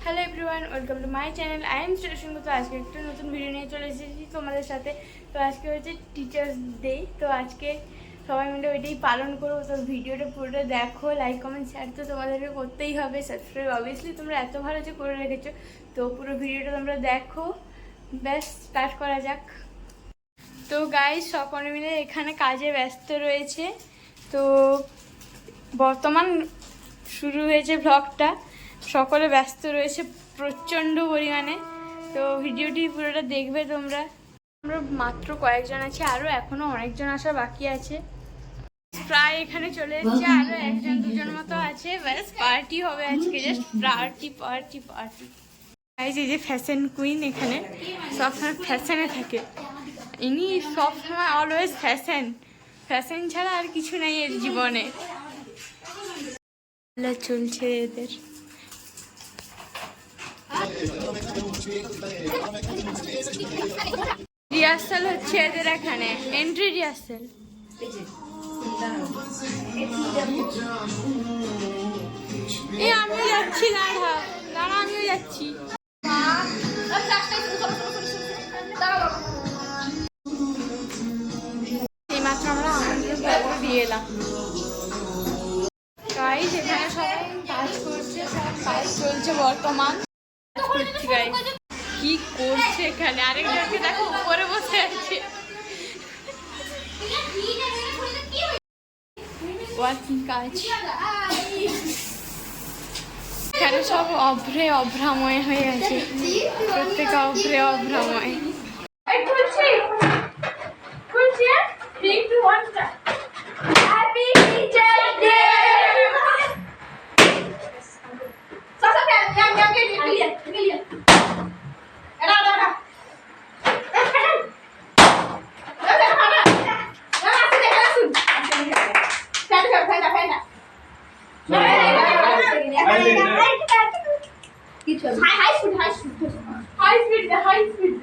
Hello everyone, welcome to my channel. I am station. তো আজকে একটা নতুন ভিডিও নিয়ে চলে এসেছি তোমাদের সাথে। তো আজকে হচ্ছে টিচার্স ডে। তো আজকে সবাই মিলে ওইটাই পালন করবো। তো ভিডিওটা পুরোটা দেখো, লাইক কমেন্ট শেয়ার তো তোমাদেরকে করতেই হবে, সাবস্ক্রাইব অবভিয়াসলি তোমরা এত ভালো যে করে রেখেছো। তো পুরো ভিডিওটা তোমরা দেখো। ব্যাস স্টার্ট করা যাক। তো গাইস সকলে মিলে এখানে কাজে ব্যস্ত রয়েছে। তো বর্তমান শুরু হয়েছে ভ্লগটা, সকলে ব্যস্ত রয়েছে প্রচণ্ড পরিমাণে। তো ভিডিওটি পুরোটা দেখবে তোমরা। আমরা মাত্র কয়েকজন আছি, আরও এখনও অনেকজন আসা বাকি আছে। প্রায় এখানে চলে এসেছে, আরও একজন দুজন মতো আছে। ব্যাস পার্টি হবে আজকে, জাস্ট পার্টি পার্টি পার্টি। এই যে ফ্যাশন কুইন এখানে সবসময় ফ্যাশনে থাকে, ইনি সবসময় অলওয়েজ ফ্যাশন ছাড়া আর কিছু নেই এর জীবনে। চলছে এদের রিহার্সাল হচ্ছে এদের এখানে, এন্ট্রি রিহার্সাল। এই আমিও যাচ্ছি, দাঁড়া আমিও যাচ্ছি। এইমাত্র আমরা আমন্ত্রণ দিয়ে এলাম। গাইস এখানে সবাই কাজ করছে, সব কাজ চলছে বর্তমান। করছি গাইস, কি করছে এখানে? আরেকজনকে দেখো উপরে বসে আছে, ওয়ার্কিং কাজ। এখানে সব অভ্রাময় হয়ে আছে, প্রত্যেকে অভ্রাময়। High speed.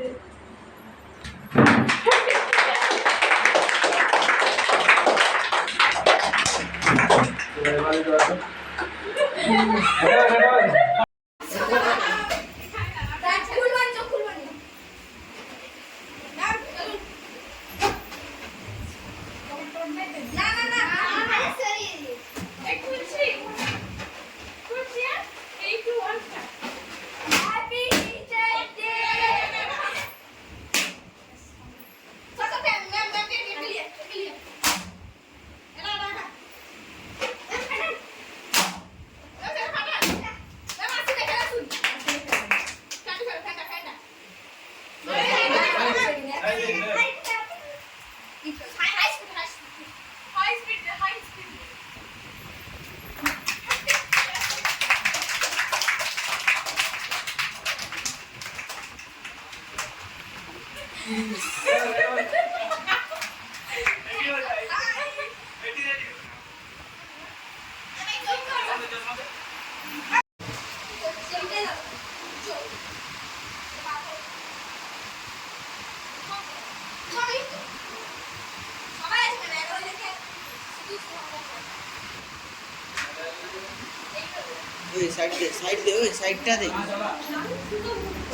साइड दे ओए साइडটা दे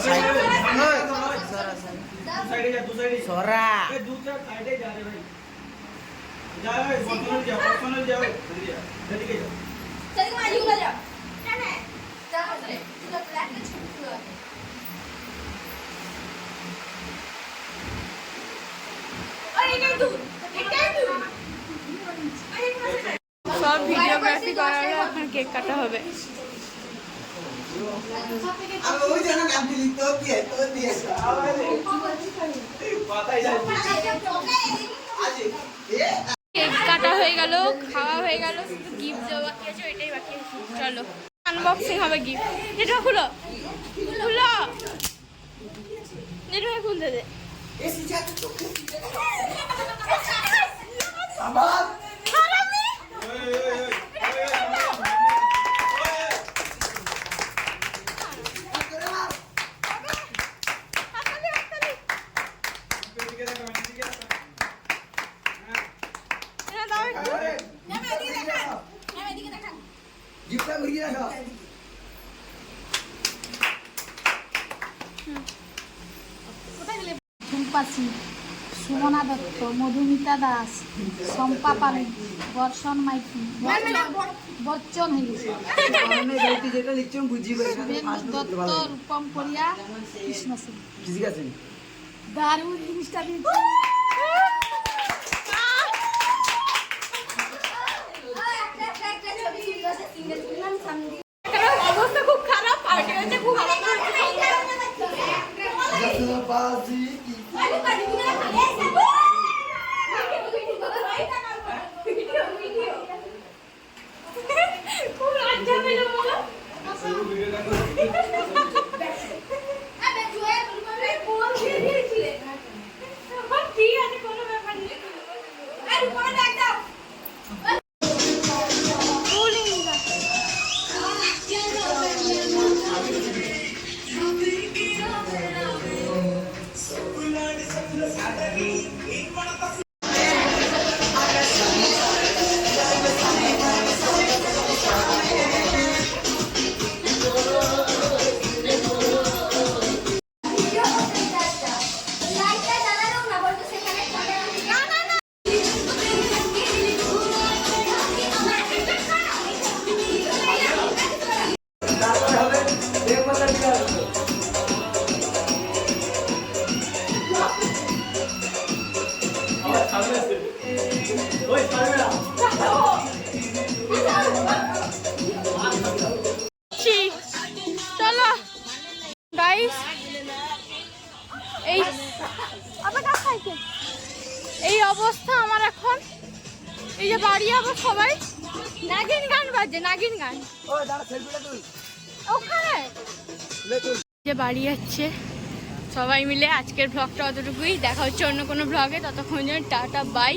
साइड साइडে যা দু সাইডে সরা এই দুটা সাইডে যা রে ভাই যা ভাই বর্তমান যাও এদিকে যাও চল মাঝি গুলো যাও না না যাও রে তুই ব্ল্যাকটা ছোট ছোট আরে এটাই তো সব ভিডিওগ্রাফি করার এখন কেক কাটা হবে। কেক কাটা হয়ে গেল, খাওয়া হয়ে গেল, শুধু গিফট দেওয়া বাকি আছে, ওইটাই বাকি আছে। চলো আনবক্সিং হবে গিফট। এটা খুলো এটা খুলতে দে। পাসি, সুমনা দত্ত, মধুমিতা দাস, শম্পা পালি, বর্ষণ মাইতি, বচ্চন হয়ে গেছে, যেটা লিখছি আমি বুঝি শুভেন্দু দত্ত, রূপম পরিয়া, কৃষ্ণ সিং। ঠিক আছে দারুণ জিনিসটা দিয়েছে। অবস্থা খুব খারাপ, পার্টি হচ্ছে খুব খারাপ। খুব লজ্জা পেল বলো। ঠিক আছে, কোনো ব্যাপার নেই। চলো গাইস, এই অবস্থা আমার এখন। এই যে বাড়ি যাবো, সবাই নাগিন গান বাজছে, নাগিন গান ওখানে। যে বাড়ি যাচ্ছে সবাই মিলে। আজকের ব্লগটা অতটুকুই, দেখা হচ্ছে অন্য কোনো ব্লগে। ততক্ষণ যেন টাটা বাই।